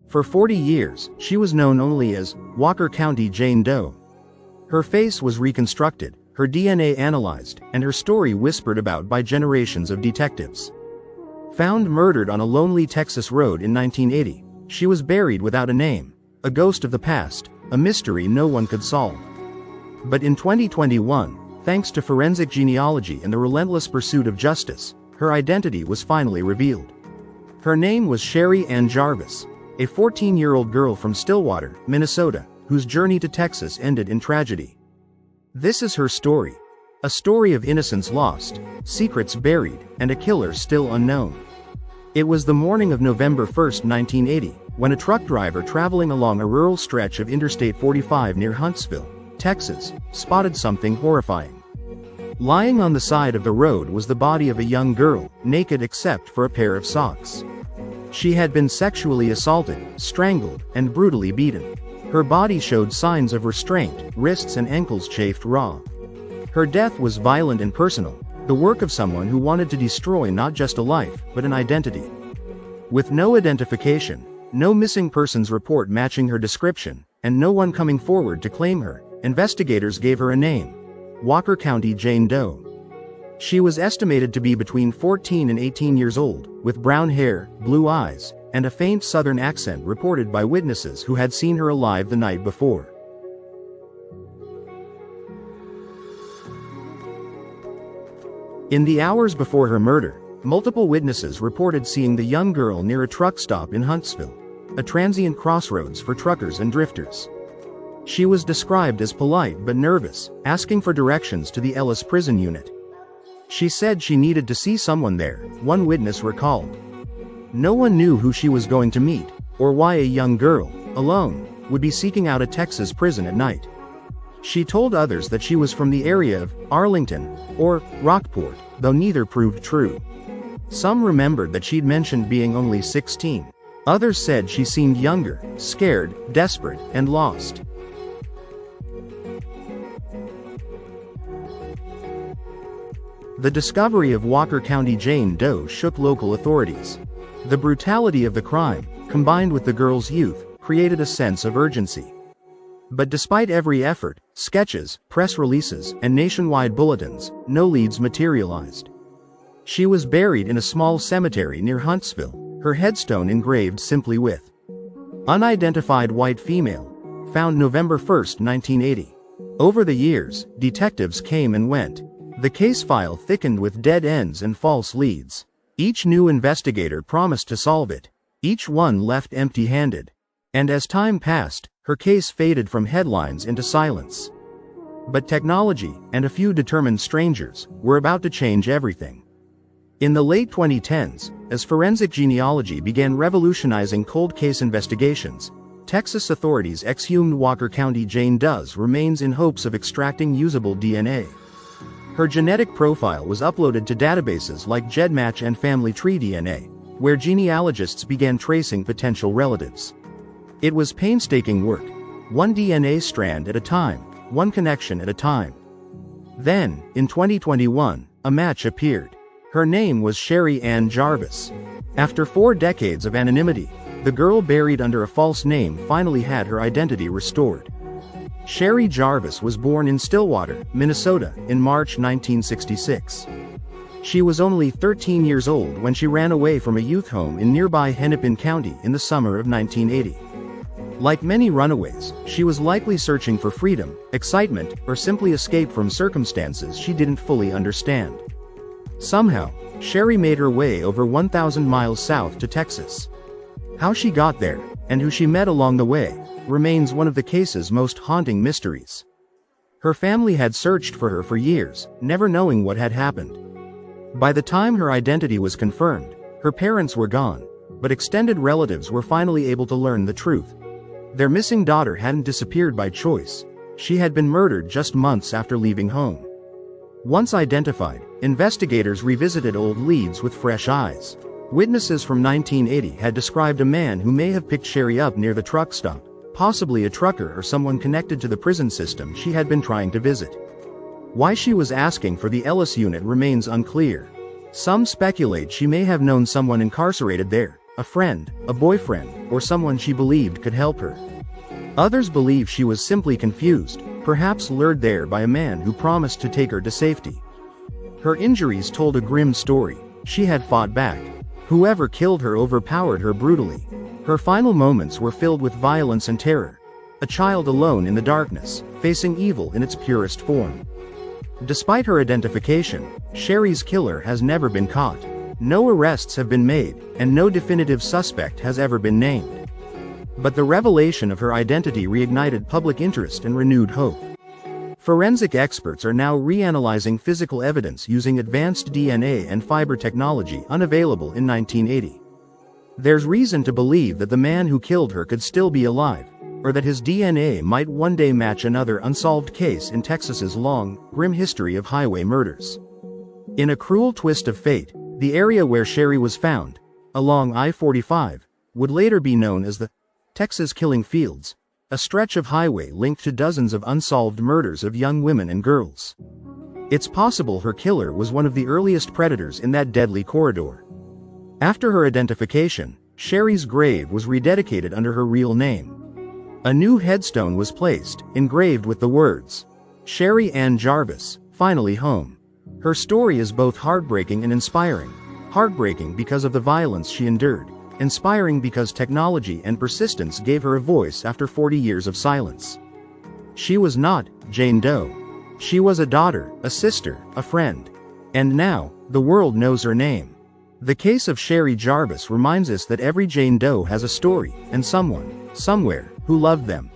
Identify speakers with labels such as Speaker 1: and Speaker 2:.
Speaker 1: For 40 years, she was known only as Walker County Jane Doe. Her face was reconstructed, her DNA analyzed, and her story whispered about by generations of detectives. Found murdered on a lonely Texas road in 1980, she was buried without a name, a ghost of the past, a mystery no one could solve. But in 2021, thanks to forensic genealogy and the relentless pursuit of justice, her identity was finally revealed. Her name was Sherri Ann Jarvis, a 14-year-old girl from Stillwater, Minnesota, whose journey to Texas ended in tragedy. This is her story. A story of innocence lost, secrets buried, and a killer still unknown. It was the morning of November 1, 1980, when a truck driver traveling along a rural stretch of Interstate 45 near Huntsville, Texas, spotted something horrifying. Lying on the side of the road was the body of a young girl, naked except for a pair of socks. She had been sexually assaulted, strangled, and brutally beaten. Her body showed signs of restraint, wrists and ankles chafed raw. Her death was violent and personal, the work of someone who wanted to destroy not just a life, but an identity. With no identification, no missing persons report matching her description, and no one coming forward to claim her, investigators gave her a name: Walker County Jane Doe. She was estimated to be between 14 and 18 years old, with brown hair, blue eyes, and a faint southern accent reported by witnesses who had seen her alive the night before. In the hours before her murder, multiple witnesses reported seeing the young girl near a truck stop in Huntsville, a transient crossroads for truckers and drifters. She was described as polite but nervous, asking for directions to the Ellis prison unit. She said she needed to see someone there, one witness recalled. No one knew who she was going to meet, or why a young girl, alone, would be seeking out a Texas prison at night. She told others that she was from the area of Arlington, or Rockport, though neither proved true. Some remembered that she'd mentioned being only 16. Others said she seemed younger, scared, desperate, and lost. The discovery of Walker County Jane Doe shook local authorities. The brutality of the crime, combined with the girl's youth, created a sense of urgency. But despite every effort, sketches, press releases, and nationwide bulletins, no leads materialized. She was buried in a small cemetery near Huntsville, her headstone engraved simply with "Unidentified white female, found November 1, 1980. Over the years, detectives came and went. The case file thickened with dead ends and false leads. Each new investigator promised to solve it. Each one left empty-handed. And as time passed, her case faded from headlines into silence. But technology, and a few determined strangers, were about to change everything. In the late 2010s, as forensic genealogy began revolutionizing cold case investigations, Texas authorities exhumed Walker County Jane Doe's remains in hopes of extracting usable DNA. Her genetic profile was uploaded to databases like GEDmatch and Family Tree DNA, where genealogists began tracing potential relatives. It was painstaking work, one DNA strand at a time, one connection at a time. Then, in 2021, a match appeared. Her name was Sherri Ann Jarvis. After 4 decades of anonymity, the girl buried under a false name finally had her identity restored. Sherri Jarvis was born in Stillwater, Minnesota, in March 1966. She was only 13 years old when she ran away from a youth home in nearby Hennepin County in the summer of 1980. Like many runaways, she was likely searching for freedom, excitement, or simply escape from circumstances she didn't fully understand. Somehow, Sherri made her way over 1,000 miles south to Texas. How she got there, and who she met along the way, remains one of the case's most haunting mysteries. Her family had searched for her for years, never knowing what had happened. By the time her identity was confirmed, her parents were gone, but extended relatives were finally able to learn the truth. Their missing daughter hadn't disappeared by choice. She had been murdered just months after leaving home. Once identified, investigators revisited old leads with fresh eyes. Witnesses from 1980 had described a man who may have picked Sherri up near the truck stop, possibly a trucker or someone connected to the prison system she had been trying to visit. Why she was asking for the Ellis unit remains unclear. Some speculate she may have known someone incarcerated there, a friend, a boyfriend, or someone she believed could help her. Others believe she was simply confused, perhaps lured there by a man who promised to take her to safety. Her injuries told a grim story. She had fought back. Whoever killed her overpowered her brutally. Her final moments were filled with violence and terror. A child alone in the darkness, facing evil in its purest form. Despite her identification, Sherri's killer has never been caught. No arrests have been made, and no definitive suspect has ever been named. But the revelation of her identity reignited public interest and renewed hope. Forensic experts are now reanalyzing physical evidence using advanced DNA and fiber technology unavailable in 1980. There's reason to believe that the man who killed her could still be alive, or that his DNA might one day match another unsolved case in Texas's long, grim history of highway murders. In a cruel twist of fate, the area where Sherri was found, along I-45, would later be known as the Texas Killing Fields, a stretch of highway linked to dozens of unsolved murders of young women and girls. It's possible her killer was one of the earliest predators in that deadly corridor. After her identification, Sherri's grave was rededicated under her real name. A new headstone was placed, engraved with the words, "Sherri Ann Jarvis, finally home." Her story is both heartbreaking and inspiring. Heartbreaking because of the violence she endured, inspiring because technology and persistence gave her a voice after 40 years of silence. She was not Jane Doe. She was a daughter, a sister, a friend. And now, the world knows her name. The case of Sherri Jarvis reminds us that every Jane Doe has a story, and someone, somewhere, who loved them.